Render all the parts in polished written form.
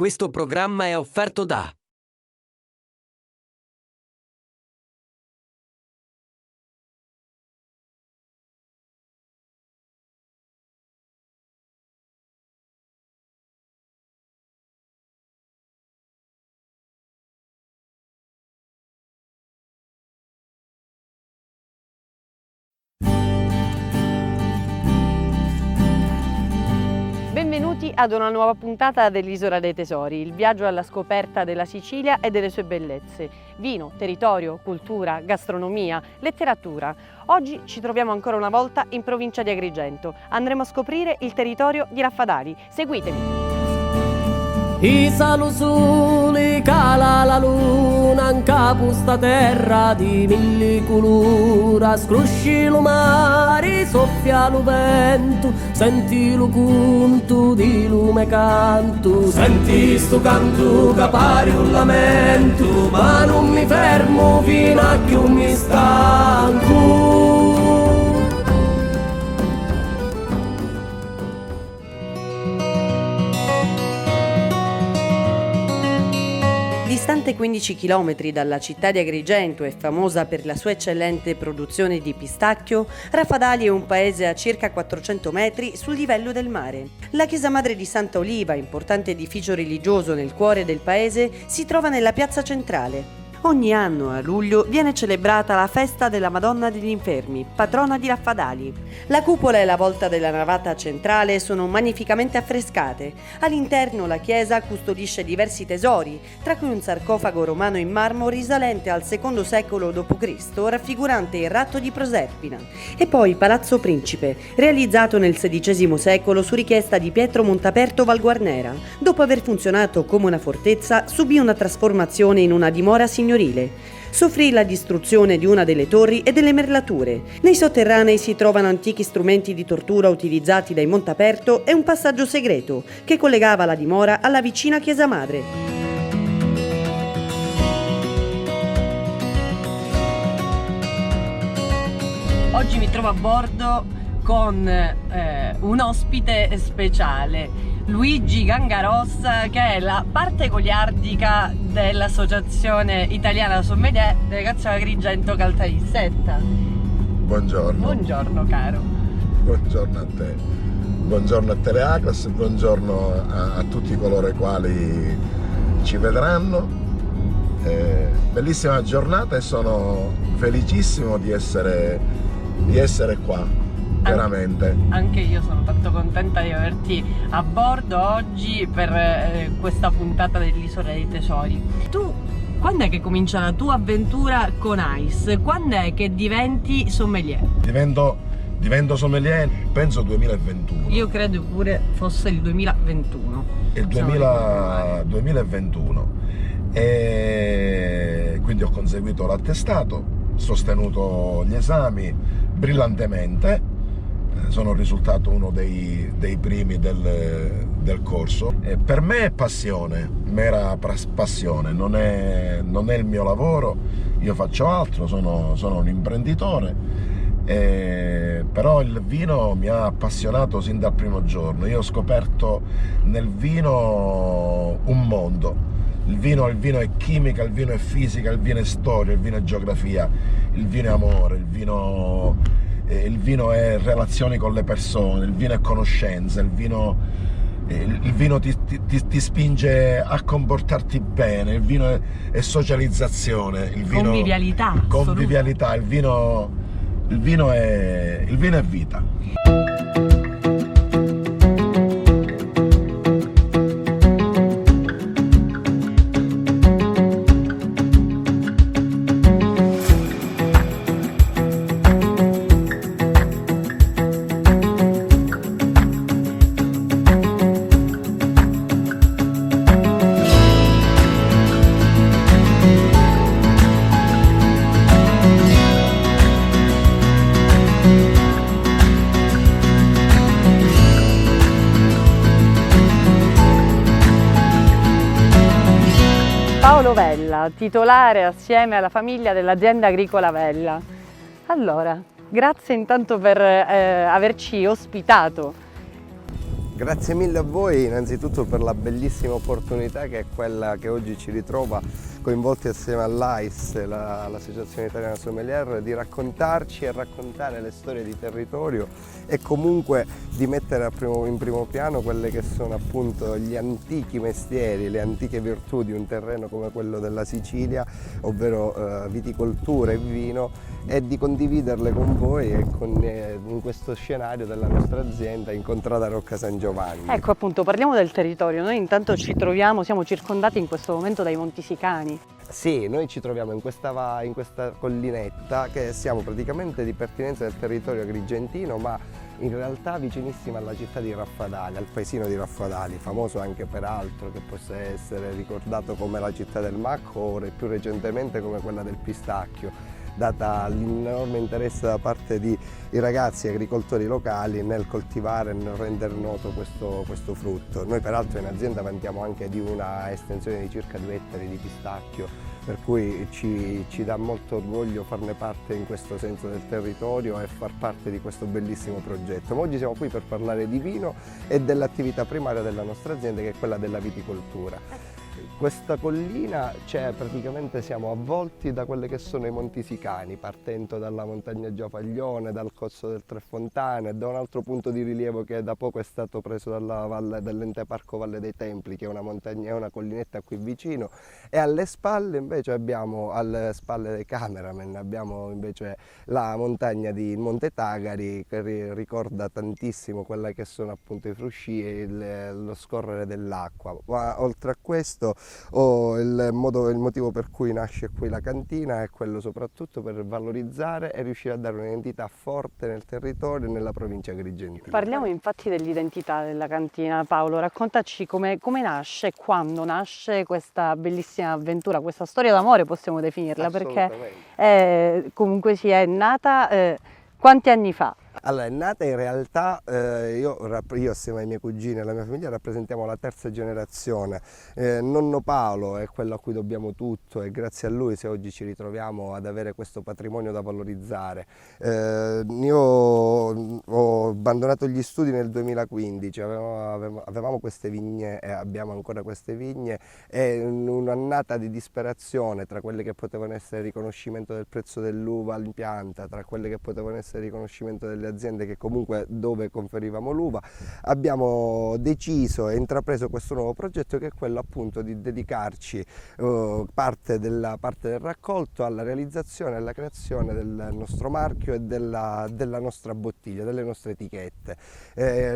Questo programma è offerto da Benvenuti ad una nuova puntata dell'Isola dei Tesori, il viaggio alla scoperta della Sicilia e delle sue bellezze. Vino, territorio, cultura, gastronomia, letteratura. Oggi ci troviamo ancora una volta in provincia di Agrigento. Andremo a scoprire il territorio di Raffadali. Seguitemi! Isa lo sole cala la luna in capo sta terra di mille colori, scrusci lo mare, soffia lo vento, senti lo conto di lume canto, senti sto canto che pare un lamento, ma non mi fermo fino a che non mi stanco. Distante 15 km dalla città di Agrigento e famosa per la sua eccellente produzione di pistacchio, Raffadali è un paese a circa 400 metri sul livello del mare. La chiesa madre di Santa Oliva, importante edificio religioso nel cuore del paese, si trova nella piazza centrale. Ogni anno a luglio viene celebrata la festa della Madonna degli Infermi, patrona di Raffadali. La cupola e la volta della navata centrale sono magnificamente affrescate. All'interno la chiesa custodisce diversi tesori, tra cui un sarcofago romano in marmo risalente al II secolo d.C., raffigurante il ratto di Proserpina. E poi Palazzo Principe, realizzato nel XVI secolo su richiesta di Pietro Montaperto Valguarnera. Dopo aver funzionato come una fortezza, subì una trasformazione in una dimora signorile. Soffrì la distruzione di una delle torri e delle merlature. Nei sotterranei si trovano antichi strumenti di tortura utilizzati dai Montaperto e un passaggio segreto che collegava la dimora alla vicina chiesa madre. Oggi mi trovo a bordo con un ospite speciale, Luigi Gangarossa, che è la parte goliardica dell'Associazione Italiana Sommelier Delegazione Agrigento Caltanissetta. Buongiorno. Buongiorno caro. Buongiorno a te. Buongiorno a Teleaclas, buongiorno a tutti coloro i quali ci vedranno. Bellissima giornata e sono felicissimo di essere qua. Veramente. Anche io sono tanto contenta di averti a bordo oggi per questa puntata dell'Isola dei Tesori. Tu, quando è che comincia la tua avventura con Ice? Quando è che diventi sommelier? Divento sommelier, penso 2021. Io credo pure fosse il 2021. Il 2021. E quindi ho conseguito l'attestato, sostenuto gli esami brillantemente. Sono risultato uno dei primi del corso. Per me è passione, mera passione, non è il mio lavoro, io faccio altro, sono un imprenditore, però il vino mi ha appassionato sin dal primo giorno. Io ho scoperto nel vino un mondo. Il vino è chimica, il vino è fisica, il vino è storia, il vino è geografia, il vino è amore, il vino è relazioni con le persone, il vino è conoscenza, il vino ti spinge a comportarti bene, il vino è socializzazione, il vino, convivialità, il vino è vita. Paolo Vella, titolare assieme alla famiglia dell'azienda agricola Vella. Allora, grazie intanto per averci ospitato Grazie mille a voi innanzitutto per la bellissima opportunità che è quella che oggi ci ritrova coinvolti assieme all'AIS, l'Associazione Italiana Sommelier, di raccontarci e raccontare le storie di territorio e comunque di mettere in primo piano quelle che sono appunto gli antichi mestieri, le antiche virtù di un terreno come quello della Sicilia, ovvero viticoltura e vino, e di condividerle con voi e in questo scenario della nostra azienda in Contrada Rocca San Giovanni. Ecco, appunto, parliamo del territorio. Noi intanto siamo circondati in questo momento dai Monti Sicani. Sì, noi ci troviamo in questa collinetta che siamo praticamente di pertinenza del territorio agrigentino, ma in realtà vicinissima alla città di Raffadali, al paesino di Raffadali, famoso anche per altro, che possa essere ricordato come la città del Macco o più recentemente come quella del pistacchio, data l'enorme interesse da parte di ragazzi agricoltori locali nel coltivare e nel rendere noto questo frutto. Noi peraltro in azienda vantiamo anche di una estensione di circa 2 ettari di pistacchio, per cui ci dà molto orgoglio farne parte in questo senso del territorio e far parte di questo bellissimo progetto. Ma oggi siamo qui per parlare di vino e dell'attività primaria della nostra azienda, che è quella della viticoltura. Questa collina praticamente siamo avvolti da quelle che sono i Monti Sicani, partendo dalla montagna Giofaglione, dal Cosso del Tre Fontane, da un altro punto di rilievo che da poco è stato preso dall'Ente Parco Valle dei Templi, che è una collinetta qui vicino, e alle spalle invece alle spalle dei cameraman, abbiamo invece la montagna di Monte Tagari, che ricorda tantissimo quella che sono appunto i frusci e lo scorrere dell'acqua. Ma oltre a questo, il motivo per cui nasce qui la cantina è quello soprattutto per valorizzare e riuscire a dare un'identità forte nel territorio e nella provincia agrigentina. Parliamo infatti dell'identità della cantina. Paolo, raccontaci come nasce e quando nasce questa bellissima avventura, questa storia d'amore possiamo definirla, perché comunque è nata quanti anni fa? Allora, è nata in realtà, io assieme ai miei cugini e alla mia famiglia rappresentiamo la terza generazione. Nonno Paolo è quello a cui dobbiamo tutto e grazie a lui se oggi ci ritroviamo ad avere questo patrimonio da valorizzare. Io ho abbandonato gli studi nel 2015, avevamo queste vigne e abbiamo ancora queste vigne, e un'annata di disperazione tra quelle che potevano essere il riconoscimento del prezzo dell'uva in pianta, tra quelle che potevano essere il riconoscimento delle aziende che comunque dove conferivamo l'uva, abbiamo deciso e intrapreso questo nuovo progetto, che è quello appunto di dedicarci parte del raccolto alla realizzazione e alla creazione del nostro marchio e della nostra bottiglia, delle nostre etichette.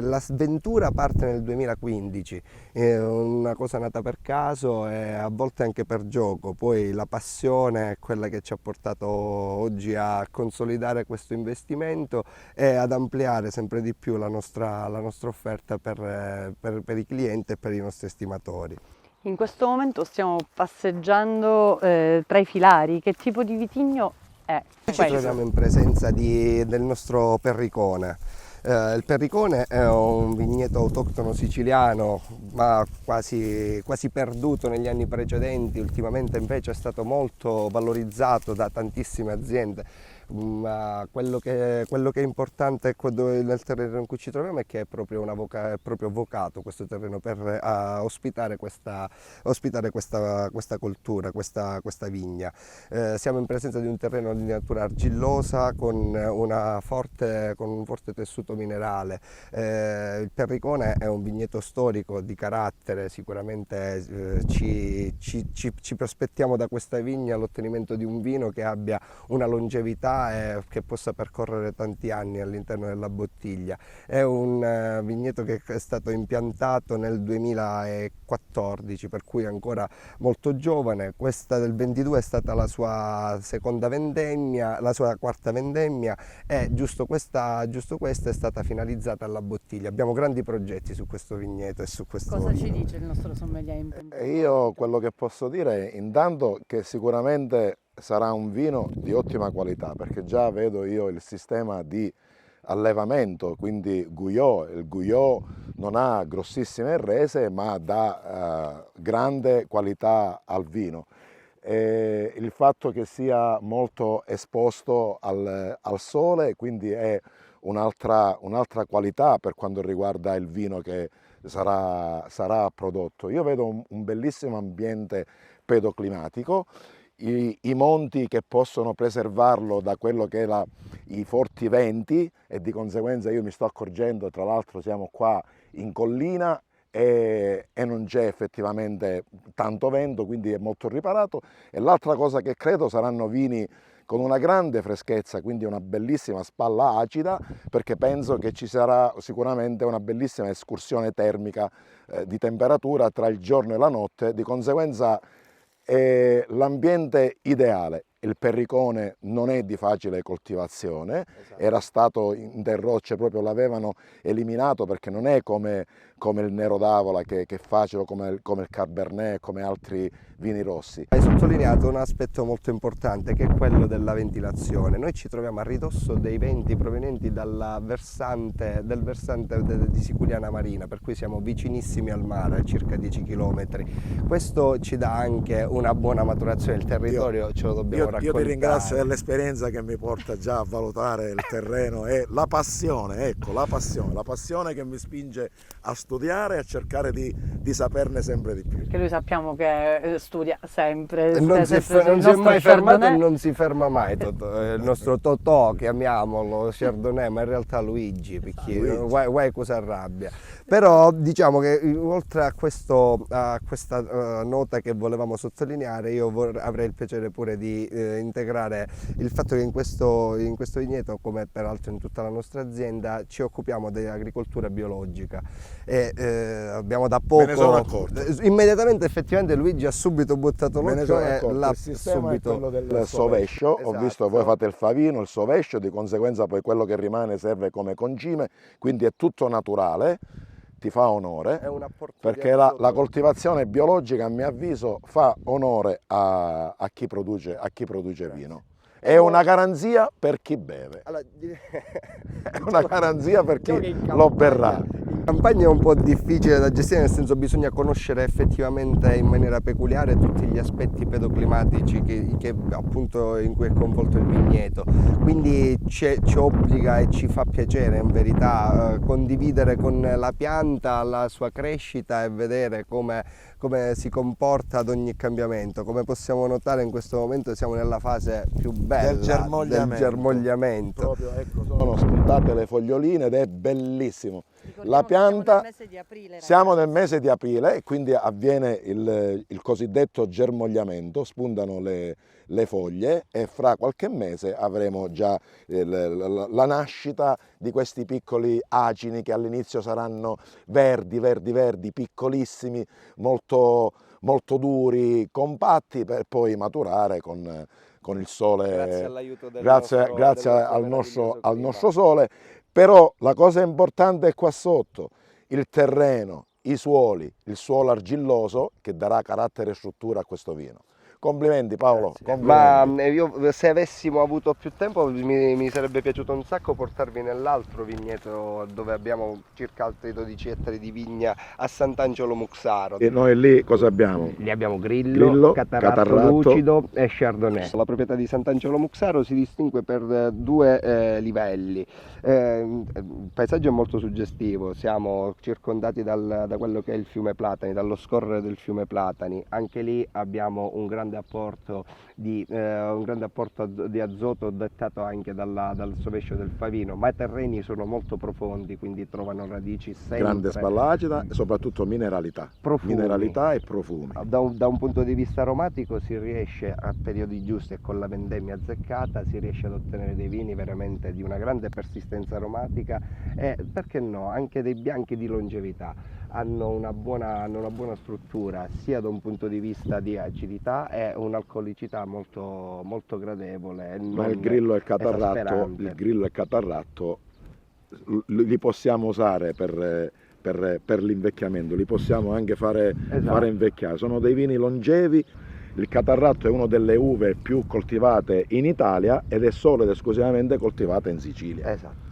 L'avventura parte nel 2015, una cosa nata per caso e a volte anche per gioco, poi la passione è quella che ci ha portato oggi a consolidare questo investimento e ad ampliare sempre di più la nostra offerta per i clienti e per i nostri estimatori. In questo momento stiamo passeggiando tra i filari. Che tipo di vitigno è? Ci troviamo in presenza del nostro Perricone. Il Perricone è un vigneto autoctono siciliano, ma quasi perduto negli anni precedenti. Ultimamente invece è stato molto valorizzato da tantissime aziende. Ma quello che è importante nel terreno in cui ci troviamo è che è proprio vocato questo terreno per ospitare questa coltura, questa vigna. Siamo in presenza di un terreno di natura argillosa con un forte tessuto minerale. Il Perricone è un vigneto storico di carattere, sicuramente ci prospettiamo da questa vigna l'ottenimento di un vino che abbia una longevità e che possa percorrere tanti anni all'interno della bottiglia. È un vigneto che è stato impiantato nel 2014, per cui è ancora molto giovane. Questa del 22 è stata la sua seconda vendemmia, la sua quarta vendemmia, e giusto questa è stata finalizzata alla bottiglia. Abbiamo grandi progetti su questo vigneto e su questo Cosa vino. ci dice il nostro sommelier? Io quello che posso dire è intanto che sicuramente sarà un vino di ottima qualità, perché già vedo io il sistema di allevamento, quindi Guyot. Il Guyot non ha grossissime rese, ma dà grande qualità al vino. E il fatto che sia molto esposto al sole, quindi è un'altra qualità per quanto riguarda il vino che sarà prodotto. Io vedo un bellissimo ambiente pedoclimatico, i monti che possono preservarlo da quello che è i forti venti, e di conseguenza io mi sto accorgendo, tra l'altro siamo qua in collina e non c'è effettivamente tanto vento, quindi è molto riparato. E l'altra cosa che credo saranno vini con una grande freschezza, quindi una bellissima spalla acida, perché penso che ci sarà sicuramente una bellissima escursione termica di temperatura tra il giorno e la notte. Di conseguenza è l'ambiente ideale. Il terricone non è di facile coltivazione, era stato in rocce, proprio l'avevano eliminato, perché non è come il Nero d'Avola che è facile, come il Cabernet, come altri vini rossi. Hai sottolineato un aspetto molto importante, che è quello della ventilazione. Noi ci troviamo a ridosso dei venti provenienti del versante di Siculiana Marina, per cui siamo vicinissimi al mare, a circa 10 km. Questo ci dà anche una buona maturazione, il territorio ce lo dobbiamo raccontare. Io ti ringrazio dell'esperienza che mi porta già a valutare il terreno e la passione, ecco, la passione che mi spinge a studiare e a cercare di saperne sempre di più. Perché noi sappiamo che studia sempre. Non si è mai fermato e non si ferma mai. Il nostro Totò, chiamiamolo Chardonnay, ma in realtà Luigi, perché guai cosa arrabbia. Però diciamo che oltre a questa nota che volevamo sottolineare, io avrei il piacere pure di integrare il fatto che in questo vigneto, come peraltro in tutta la nostra azienda, ci occupiamo di agricoltura biologica e abbiamo da poco, me ne sono accorto. Immediatamente effettivamente Luigi ha subito buttato l'occhio e l'ha il sistema subito è quello del sovescio. Esatto. Ho visto che voi fate il favino, il sovescio, di conseguenza poi quello che rimane serve come concime, quindi è tutto naturale. Ti fa onore, perché la coltivazione biologica, a mio avviso, fa onore a chi produce vino. È una garanzia per chi beve, è una garanzia per chi lo berrà. In campagna è un po' difficile da gestire, nel senso bisogna conoscere effettivamente in maniera peculiare tutti gli aspetti pedoclimatici che appunto in cui è coinvolto il vigneto, quindi ci obbliga e ci fa piacere in verità condividere con la pianta la sua crescita e vedere come si comporta ad ogni cambiamento. Come possiamo notare, in questo momento siamo nella fase più bella del germogliamento. Proprio, ecco, sono spuntate le foglioline ed è bellissimo. La pianta, siamo nel mese di aprile e quindi avviene il cosiddetto germogliamento, spuntano le foglie e fra qualche mese avremo già la nascita di questi piccoli acini che all'inizio saranno verdi, piccolissimi, molto duri, compatti, per poi maturare con il sole, grazie all'aiuto grazie al nostro sole. Però la cosa importante è qua sotto, il terreno, i suoli, il suolo argilloso che darà carattere e struttura a questo vino. Complimenti Paolo, complimenti. Ma io, se avessimo avuto più tempo, mi sarebbe piaciuto un sacco portarvi nell'altro vigneto dove abbiamo circa altri 12 ettari di vigna a Sant'Angelo Muxaro. E noi lì cosa abbiamo? Lì abbiamo Grillo, Catarratto Lucido e Chardonnay. La proprietà di Sant'Angelo Muxaro si distingue per due livelli. Il paesaggio è molto suggestivo, siamo circondati da quello che è il fiume Platani, dallo scorrere del fiume Platani. Anche lì abbiamo un grande apporto di azoto dettato anche dal sovescio del Favino, ma i terreni sono molto profondi, quindi trovano radici sempre. Grande spalla acida e soprattutto mineralità. Mineralità e profumi. Da un punto di vista aromatico si riesce a periodi giusti e con la vendemmia azzeccata si riesce ad ottenere dei vini veramente di una grande persistenza aromatica e, perché no, anche dei bianchi di longevità. Hanno una buona struttura sia da un punto di vista di acidità e un'alcolicità molto gradevole. Ma il Grillo e il Catarratto li possiamo usare per l'invecchiamento, li possiamo anche fare invecchiare. Sono dei vini longevi. Il Catarratto è una delle uve più coltivate in Italia ed è solo ed esclusivamente coltivata in Sicilia. Esatto.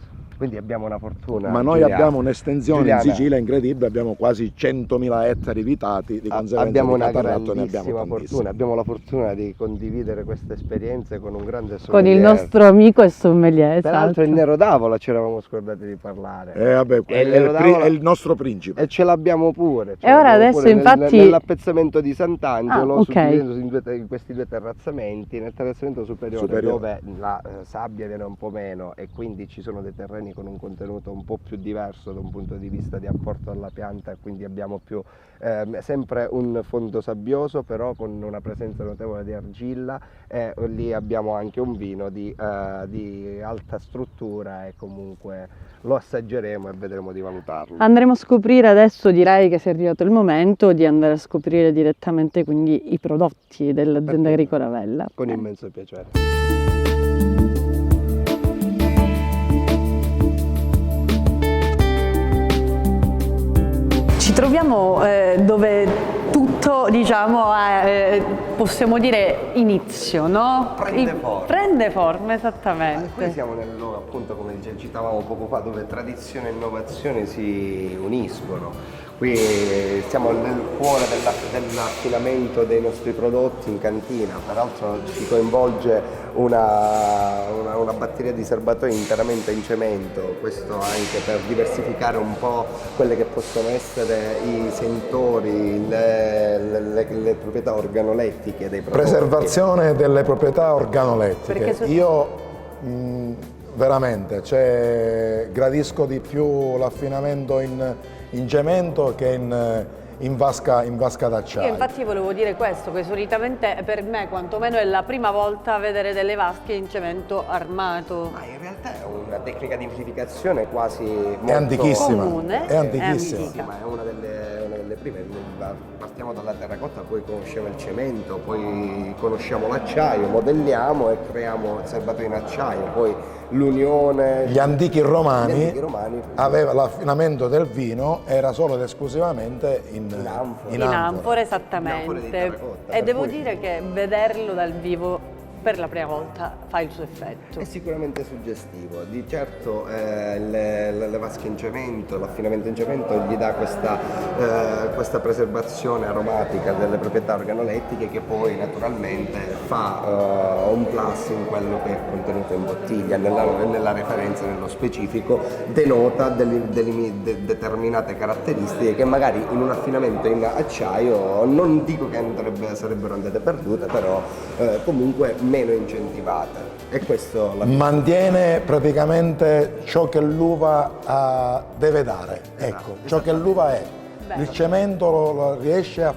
quindi abbiamo una fortuna. Ma noi Giuliana. abbiamo un'estensione Giuliana, in Sicilia incredibile, abbiamo quasi 100.000 ettari vitati, di conseguenza abbiamo di una catarratto ne abbiamo grandissima tantissimi. fortuna, abbiamo la fortuna di condividere queste esperienze con un grande Con il sommelier. nostro amico e sommelier, Peraltro il esatto. Nero d'Avola ci eravamo scordati di parlare. Vabbè, E il è, Nero d'Avola- è il nostro principe. E ce l'abbiamo pure. E ora adesso infatti- nell'appezzamento di Sant'Angelo, Ah, ok. suddividendosi in questi due terrazzamenti, nel terrazzamento superiore. Superiore. Dove la sabbia viene un po' meno e quindi ci sono dei terreni con un contenuto un po' più diverso da un punto di vista di apporto alla pianta, e quindi abbiamo più sempre un fondo sabbioso però con una presenza notevole di argilla, e lì abbiamo anche un vino di alta struttura e comunque lo assaggeremo e vedremo di valutarlo. Andremo a scoprire adesso, direi che è arrivato il momento di andare a scoprire direttamente quindi i prodotti dell'azienda agricola Vella. Con immenso piacere. Ci troviamo dove tutto, diciamo, possiamo dire inizio, no? Prende forma. Prende forma, Qui esattamente. siamo appunto, come citavamo poco fa, dove tradizione e innovazione si uniscono. Qui siamo nel cuore dell'affinamento dei nostri prodotti in cantina, peraltro ci coinvolge una batteria di serbatoi interamente in cemento, questo anche per diversificare un po' quelle che possono essere i sentori, le proprietà organolettiche dei prodotti. Preservazione delle proprietà organolettiche. Perché Io veramente gradisco di più l'affinamento in cemento che in vasca Io d'acciaio. infatti volevo dire questo, che solitamente per me quantomeno è la prima volta vedere delle vasche in cemento armato. Ma in realtà è una tecnica di vitrificazione quasi molto È antichissima. comune, È antichissima. è antica. Ma è una delle prime. Partiamo dalla terracotta, poi conosciamo il cemento, poi conosciamo l'acciaio, modelliamo e creiamo il serbatoi in acciaio, poi l'unione. Gli antichi romani, aveva l'affinamento del vino era solo ed esclusivamente in anfore. In anfore. anfore, In anfore di esattamente. terracotta, E per devo cui- dire che vederlo dal vivo per la prima volta fa il suo effetto. È sicuramente suggestivo, di certo le vasche in cemento, l'affinamento in cemento gli dà questa preservazione aromatica delle proprietà organolettiche che poi naturalmente fa un plus in quello che è contenuto in bottiglia, nella referenza nello specifico denota determinate caratteristiche che magari in un affinamento in acciaio non dico che sarebbero andate perdute, però comunque meno incentivate, e questo Mantiene praticamente ciò che l'uva deve dare, ecco, ciò che l'uva è. Bello. Il cemento lo riesce a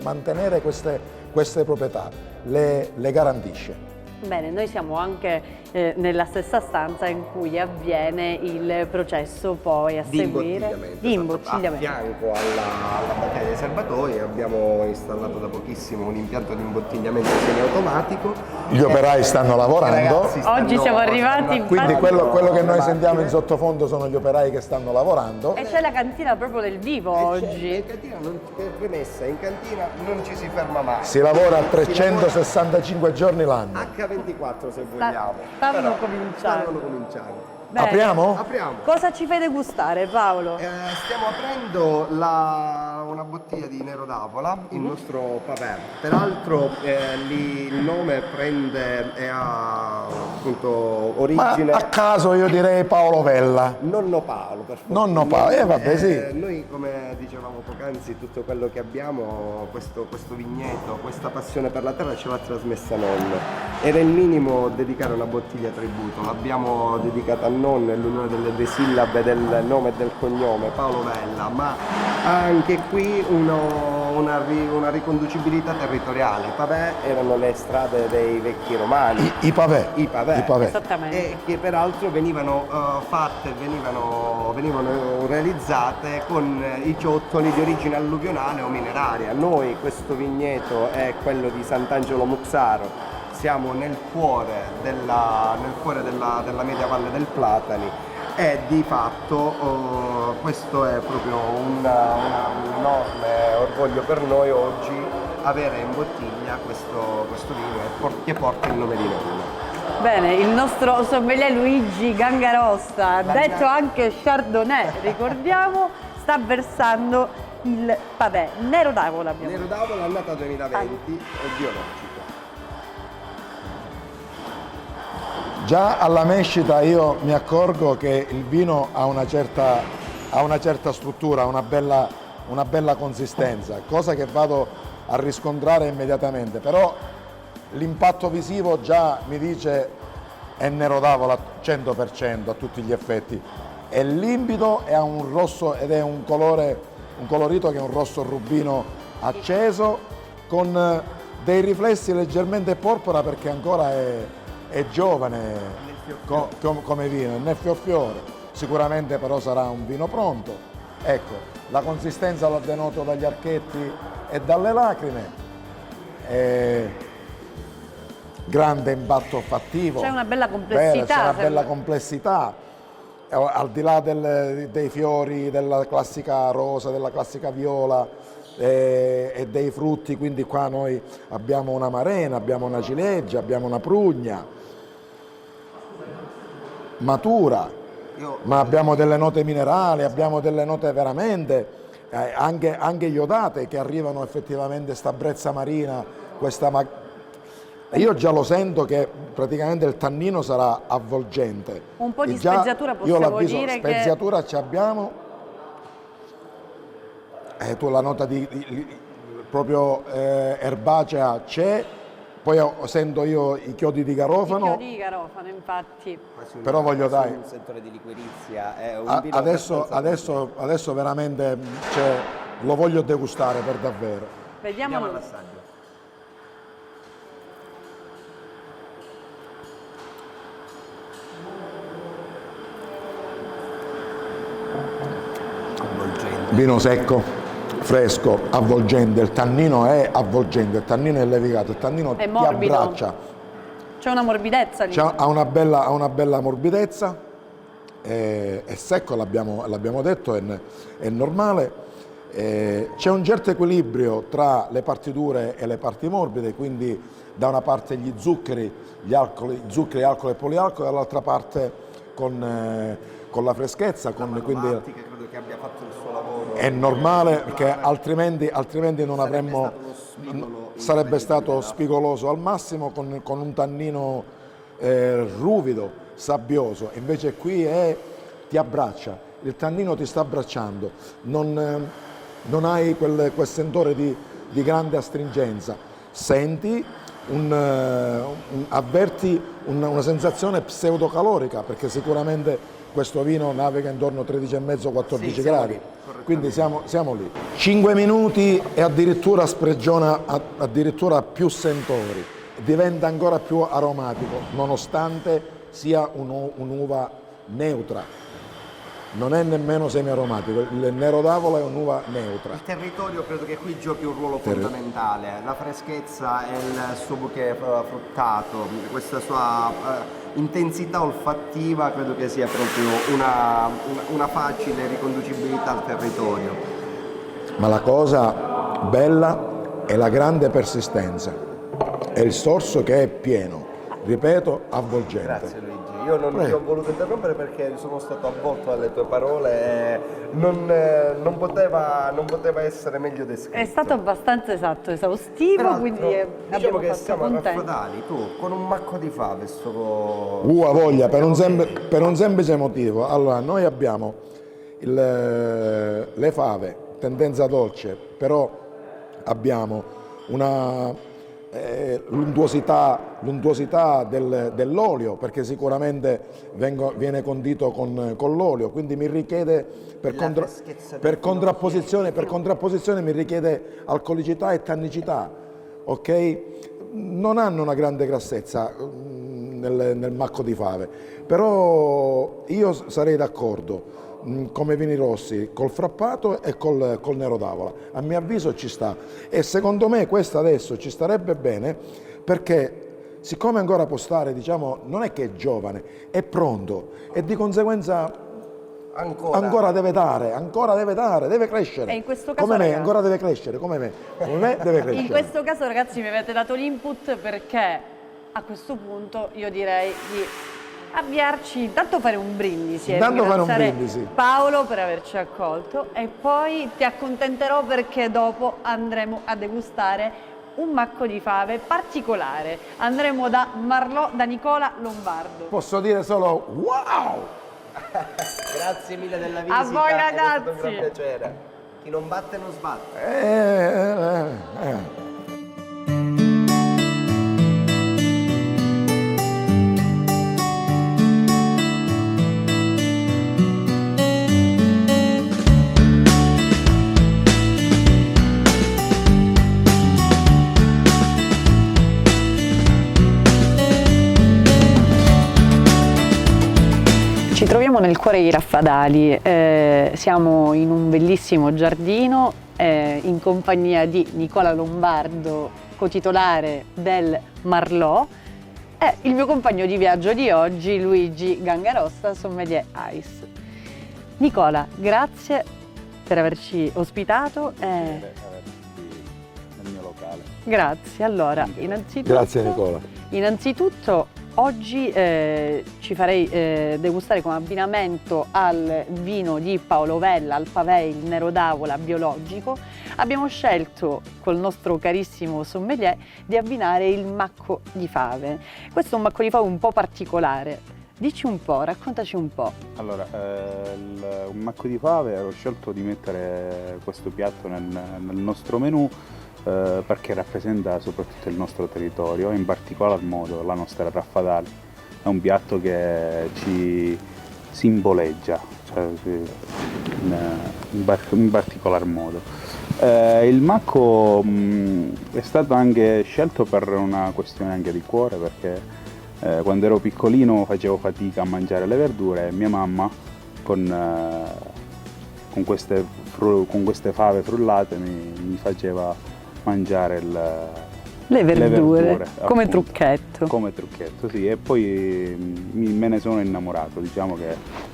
mantenere queste proprietà, le garantisce. Bene, noi siamo anche nella stessa stanza in cui avviene il processo poi a di seguire imbottigliamento. di imbottigliamento. A fianco alla batteria dei serbatoi abbiamo installato da pochissimo un impianto di imbottigliamento semiautomatico. Gli operai stanno lavorando. Ragazzi Oggi siamo arrivati, Quindi infatti- quello che noi le sentiamo in macchine. sottofondo sono gli operai che stanno lavorando. E c'è la cantina proprio del vivo oggi. In cantina premessa, in cantina non ci si ferma mai. Si lavora Si lavora 365 giorni l'anno. H24 se vogliamo. stanno Però cominciando. stanno cominciando. Bene. Apriamo? Apriamo. Cosa ci fai degustare, Paolo? Stiamo aprendo una bottiglia di Nero d'Avola, il nostro Pavè. Peraltro il nome ha appunto Ma origine. a caso io direi Paolo Vella. Nonno Paolo, per favore. Nonno Paolo, vabbè, sì. Noi, come dicevamo poc'anzi, tutto quello che abbiamo, questo vigneto, questa passione per la terra ce l'ha trasmessa nonno. Era il minimo dedicare una bottiglia tributo, l'abbiamo dedicata a nonno, è l'unione delle sillabe del nome e del cognome, Paolo Vella, ma anche qui una riconducibilità territoriale. I pavè erano le strade dei vecchi romani. I pavè. I pavè. Esattamente. E che peraltro venivano realizzate con i ciottoli di origine alluvionale o mineraria. Noi questo vigneto è quello di Sant'Angelo Muxaro, siamo nel cuore della media valle del Platani e di fatto questo è proprio un enorme orgoglio per noi oggi avere in bottiglia questo vino che porta il nome di nonno. Bene, il nostro sommelier Luigi Gangarossa, detto anche Chardonnay, ricordiamo, sta versando il pavè Nero d'Avola. Nero d'Avola annata 2020 è biologico. Già alla mescita io mi accorgo che il vino ha una certa struttura, una bella consistenza, cosa che vado a riscontrare immediatamente, però l'impatto visivo già mi dice è Nero d'Avola 100% a tutti gli effetti. È limpido e ha un rosso ed è un colorito che è un rosso rubino acceso con dei riflessi leggermente porpora perché ancora è giovane come vino, è nel fior. Sicuramente però sarà un vino pronto. Ecco, la consistenza la denoto dagli archetti e dalle lacrime. Grande impatto fattivo. C'è una bella complessità. C'è una bella complessità. Al di là dei fiori, della classica rosa, della classica viola e dei frutti, quindi qua noi abbiamo una marena, abbiamo una ciliegia, abbiamo una prugna matura, ma abbiamo delle note minerali, abbiamo delle note veramente anche iodate che arrivano effettivamente, sta brezza marina, io già lo sento che praticamente il tannino sarà avvolgente. Un po' di E già speziatura io possiamo l'avviso, dire speziatura ci abbiamo, tu la nota proprio erbacea c'è, poi sento io i chiodi di garofano. i chiodi di garofano, infatti. Però voglio dare un settore di liquirizia, è un vino adesso veramente lo voglio degustare per davvero. Vediamo l'assaggio. Vino secco, fresco, avvolgente, il tannino è avvolgente, il tannino è levigato, il tannino è ti morbido. abbraccia. C'è una morbidezza lì. Ha una bella morbidezza, è secco, l'abbiamo detto, è normale. C'è un certo equilibrio tra le parti dure e le parti morbide, quindi da una parte gli zuccheri, alcoli e polialcoli, dall'altra parte con la freschezza. Quindi credo che abbia fatto il suo lavoro. è normale perché altrimenti non avremmo, sarebbe stato spigoloso al massimo con un tannino ruvido, sabbioso, invece qui ti abbraccia, il tannino ti sta abbracciando, non hai quel sentore di grande astringenza, senti avverti una sensazione pseudocalorica perché sicuramente questo vino naviga intorno a 13,5-14 gradi, quindi siamo lì. 5 minuti e addirittura spregiona addirittura più sentori, diventa ancora più aromatico, nonostante sia un'uva neutra. Non è nemmeno semi-aromatico, il Nero d'Avola è un'uva neutra. Il territorio credo che qui giochi un ruolo fondamentale, la freschezza e il suo bouquet fruttato, questa sua intensità olfattiva credo che sia proprio una facile riconducibilità al territorio. Ma la cosa bella è la grande persistenza, è il sorso che è pieno, ripeto, avvolgente. Grazie Luigi, io non ti ho voluto interrompere perché sono stato avvolto dalle tue parole e non poteva essere meglio descritto. È stato abbastanza esaustivo, Peraltro, quindi diciamo abbiamo che fatto siamo a contenti. Raffadali, tu con un macco di fave A voglia, per un semplice motivo. Allora, noi abbiamo le fave, tendenza dolce, però abbiamo una l'untuosità dell'olio, perché sicuramente viene condito con l'olio, quindi mi richiede per contrapposizione mi richiede alcolicità e tannicità, ok? Non hanno una grande grassezza nel macco di fave, però io sarei d'accordo come vini rossi col frappato e col Nero d'Avola, a mio avviso ci sta, e secondo me questo adesso ci starebbe bene perché siccome ancora può stare, diciamo, non è che è giovane, è pronto e di conseguenza ancora deve dare, deve crescere. E in questo caso, come me, ragazzi, ancora deve crescere, come me deve crescere. in questo caso ragazzi mi avete dato l'input perché a questo punto io direi di avviarci, intanto fare un brindisi, Intanto fare un ringraziare brindisi. Paolo per averci accolto e poi ti accontenterò perché dopo andremo a degustare un macco di fave particolare. Andremo da Marlò, da Nicola Lombardo. Posso dire solo wow! Grazie mille della visita. A voi È stato un ragazzi. gran piacere. Chi non batte non sbatte. Ci troviamo nel cuore di Raffadali, siamo in un bellissimo giardino in compagnia di Nicola Lombardo, cotitolare del Marlò, e il mio compagno di viaggio di oggi, Luigi Gangarossa, sommelier Ice. Nicola, grazie per averci ospitato. Nel mio locale. Grazie, allora, innanzitutto... Grazie Nicola. Innanzitutto oggi ci farei degustare come abbinamento al vino di Paolo Vella, al Pavè, il Nero d'Avola biologico. Abbiamo scelto col nostro carissimo sommelier di abbinare il macco di fave. Questo è un macco di fave un po' particolare. Dici un po', raccontaci un po'. Allora, un macco di fave, ho scelto di mettere questo piatto nel nostro menù perché rappresenta soprattutto il nostro territorio, in particolar modo la nostra Raffadali. È un piatto che ci simboleggia, cioè, in particolar modo. Il macco è stato anche scelto per una questione anche di cuore, perché quando ero piccolino facevo fatica a mangiare le verdure e mia mamma con queste fave frullate mi faceva mangiare Le verdure, come appunto, trucchetto. come trucchetto, sì, e poi me ne sono innamorato, diciamo che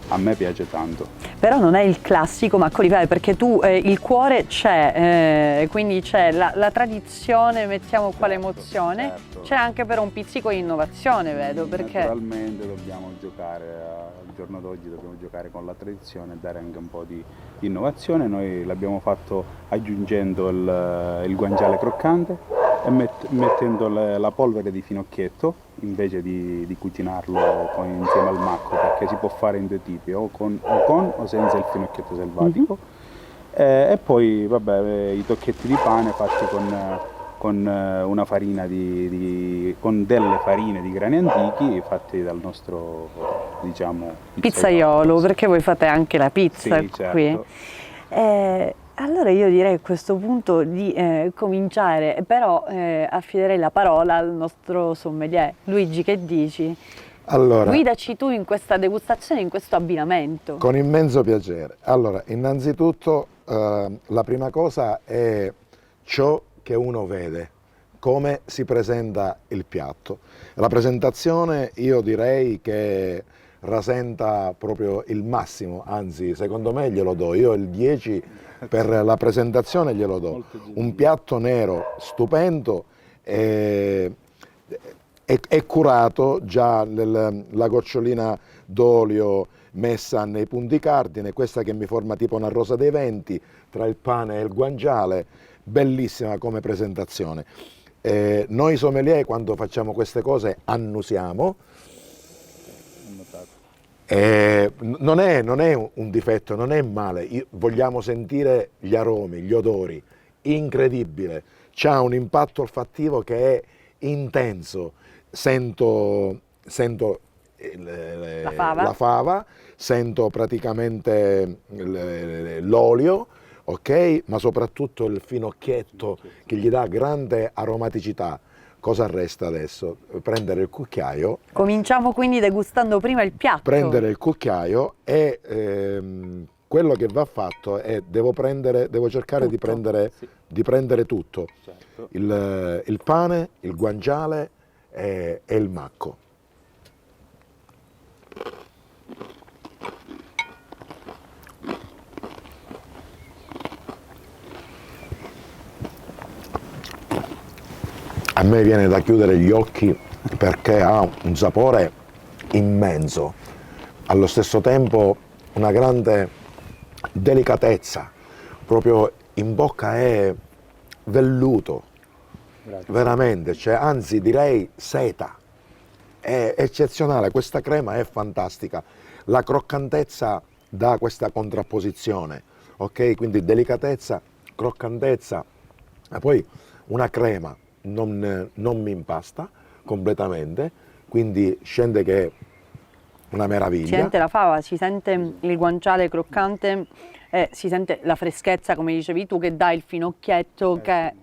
a me piace tanto. Però non è il classico macco di fave, perché tu il cuore c'è, quindi c'è la tradizione, mettiamo qua l'emozione, certo. c'è anche però un pizzico di innovazione, vedo, perché Naturalmente dobbiamo giocare, al giorno d'oggi dobbiamo giocare con la tradizione e dare anche un po' di innovazione. Noi l'abbiamo fatto aggiungendo il guanciale croccante e mettendo la polvere di finocchietto invece di cucinarlo insieme al macco, perché si può fare in due tipi, o con o senza il finocchietto selvatico. E poi vabbè, i tocchetti di pane fatti con una farina con delle farine di grani antichi fatti dal nostro, diciamo, pizzaiolo, perché voi fate anche la pizza Sì, certo. qui. Allora io direi a questo punto di cominciare, però affiderei la parola al nostro sommelier. Luigi, che dici? Allora, Guidaci tu in questa degustazione, in questo abbinamento. con immenso piacere. Allora, innanzitutto la prima cosa è ciò che uno vede, come si presenta il piatto. La presentazione io direi che rasenta proprio il massimo, anzi secondo me glielo do, io il 10 per la presentazione glielo do. Un piatto nero stupendo, è curato già la gocciolina d'olio messa nei punti cardine, questa che mi forma tipo una rosa dei venti tra il pane e il guanciale, bellissima come presentazione. Noi sommelier quando facciamo queste cose annusiamo. Non è un difetto, non è male, vogliamo sentire gli aromi, gli odori, incredibile, c'ha un impatto olfattivo che è intenso, sento la fava, sento praticamente l'olio, ok? Ma soprattutto il finocchietto che gli dà grande aromaticità. Cosa resta adesso? Prendere il cucchiaio. Cominciamo quindi degustando prima il piatto. Prendere il cucchiaio e quello che va fatto è devo cercare Tutto. di prendere tutto. Certo. Il pane, il guanciale e il macco. A me viene da chiudere gli occhi perché ha un sapore immenso, allo stesso tempo una grande delicatezza, proprio in bocca è velluto, veramente, cioè, anzi direi seta, è eccezionale, questa crema è fantastica, la croccantezza dà questa contrapposizione, ok? Quindi delicatezza, croccantezza, e poi una crema non mi impasta completamente, quindi scende che è una meraviglia. Si sente la fava, si sente il guanciale croccante, si sente la freschezza, come dicevi tu, che dà il finocchietto, che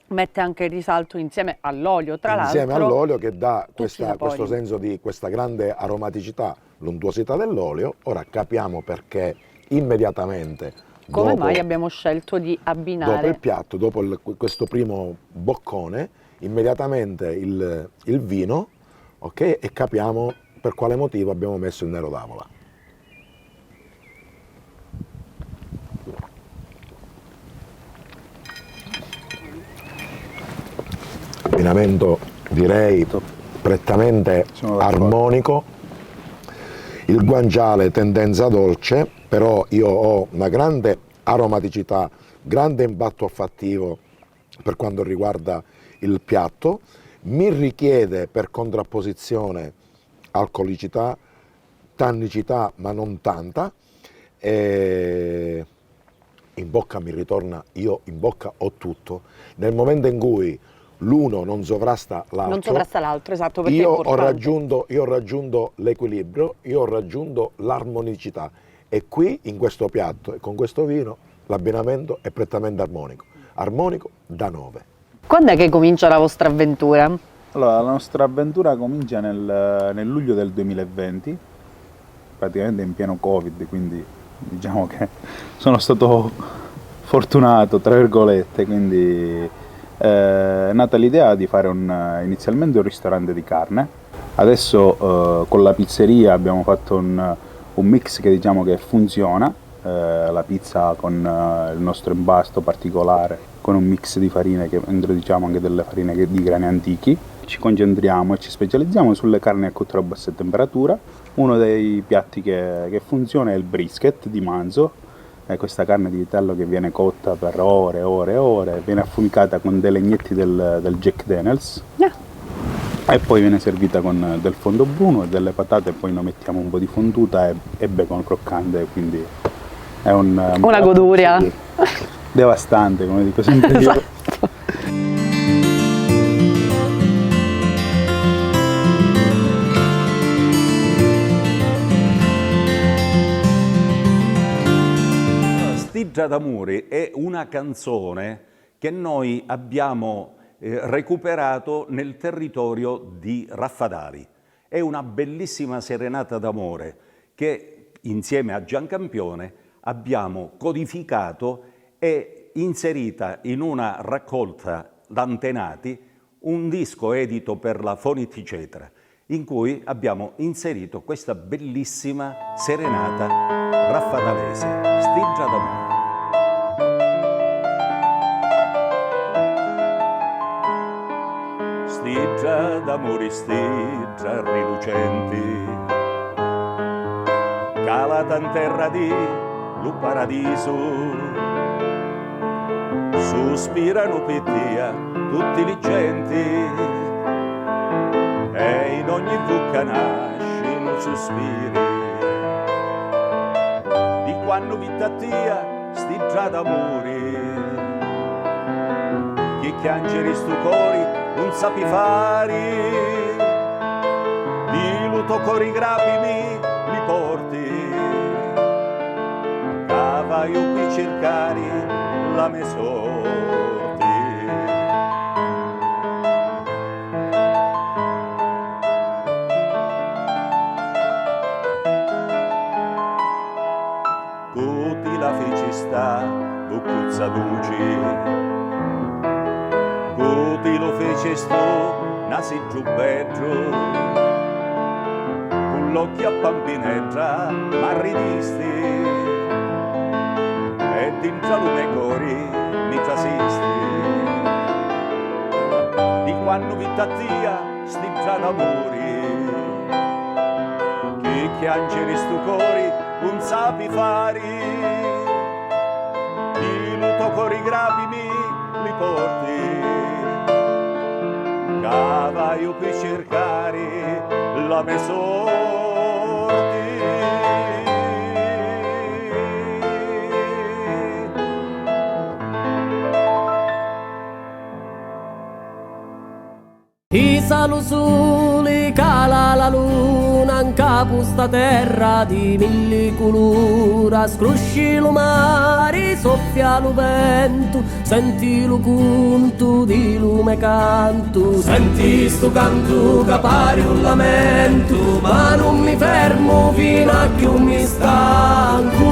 mette anche il risalto insieme all'olio, tra l'altro. Insieme all'olio che dà tutti i sapori. questo senso di questa grande aromaticità, l'untuosità dell'olio. Ora capiamo perché immediatamente Come dopo, mai abbiamo scelto di abbinare? dopo il piatto, dopo questo primo boccone, immediatamente il vino, ok? E capiamo per quale motivo abbiamo messo il nero d'avola. Abbinamento direi prettamente armonico, il guanciale tendenza dolce, però io ho una grande aromaticità, grande impatto olfattivo per quanto riguarda il piatto, mi richiede per contrapposizione alcolicità, tannicità ma non tanta, e in bocca mi ritorna, io in bocca ho tutto, nel momento in cui l'uno non sovrasta l'altro. Non sovrasta l'altro, esatto, perché Io è ho importante. raggiunto l'equilibrio, io ho raggiunto l'armonicità e qui in questo piatto e con questo vino l'abbinamento è prettamente armonico da 9. Quando è che comincia la vostra avventura? Allora, la nostra avventura comincia nel luglio del 2020, praticamente in pieno Covid, quindi diciamo che sono stato fortunato, tra virgolette, quindi è nata l'idea di fare inizialmente un ristorante di carne. Adesso con la pizzeria abbiamo fatto un mix che diciamo che funziona, la pizza con il nostro impasto particolare, con un mix di farine che introduciamo anche delle farine di grani antichi. Ci concentriamo e ci specializziamo sulle carni a cottura a bassa temperatura. Uno dei piatti che funziona è il brisket di manzo. È questa carne di vitello che viene cotta per ore e ore e ore, viene affumicata con dei legnetti del Jack Daniels e poi viene servita con del fondo bruno e delle patate, e poi noi mettiamo un po' di fonduta e bacon croccante, quindi è una goduria. Sì, devastante, come dico sempre io. Esatto. Stiggia d'amore è una canzone che noi abbiamo recuperato nel territorio di Raffadali. È una bellissima serenata d'amore che insieme a Giancampione abbiamo codificato e inserita in una raccolta d'antenati, un disco edito per la Foniticetra, in cui abbiamo inserito questa bellissima serenata raffadalese, Stiggia d'amore. Stiggia d'amori, stiggia rilucenti, calata in terra di lu paradiso, sospirano per te tutti i genti, e in ogni buca nascono sospiri, di quando vita tia stiggia d'amori, chi chiangeri stu cori non sapi fari, di luto cori grapimi li porti, cavaio qui cercari la me sorti. Tutti la felicità, buccuzza duci, tutti lo fece sto, nasi giù peggio, con l'occhio a pampineggia, ma ridisti, e d'intra lume cori mi trasisti, di quando vita tia sti forza d'amori, chi chiangeri stu cori un sapi fari, chi luto cori grapimi li porti, cavaio per cercare la me sorti. I salu soli cala la luna in capo sta terra di mille colura, scrusci lo mare, soffia lo vento, senti lo conto di lume canto, senti sto canto che pare un lamento, ma non mi fermo fino a che mi stanco.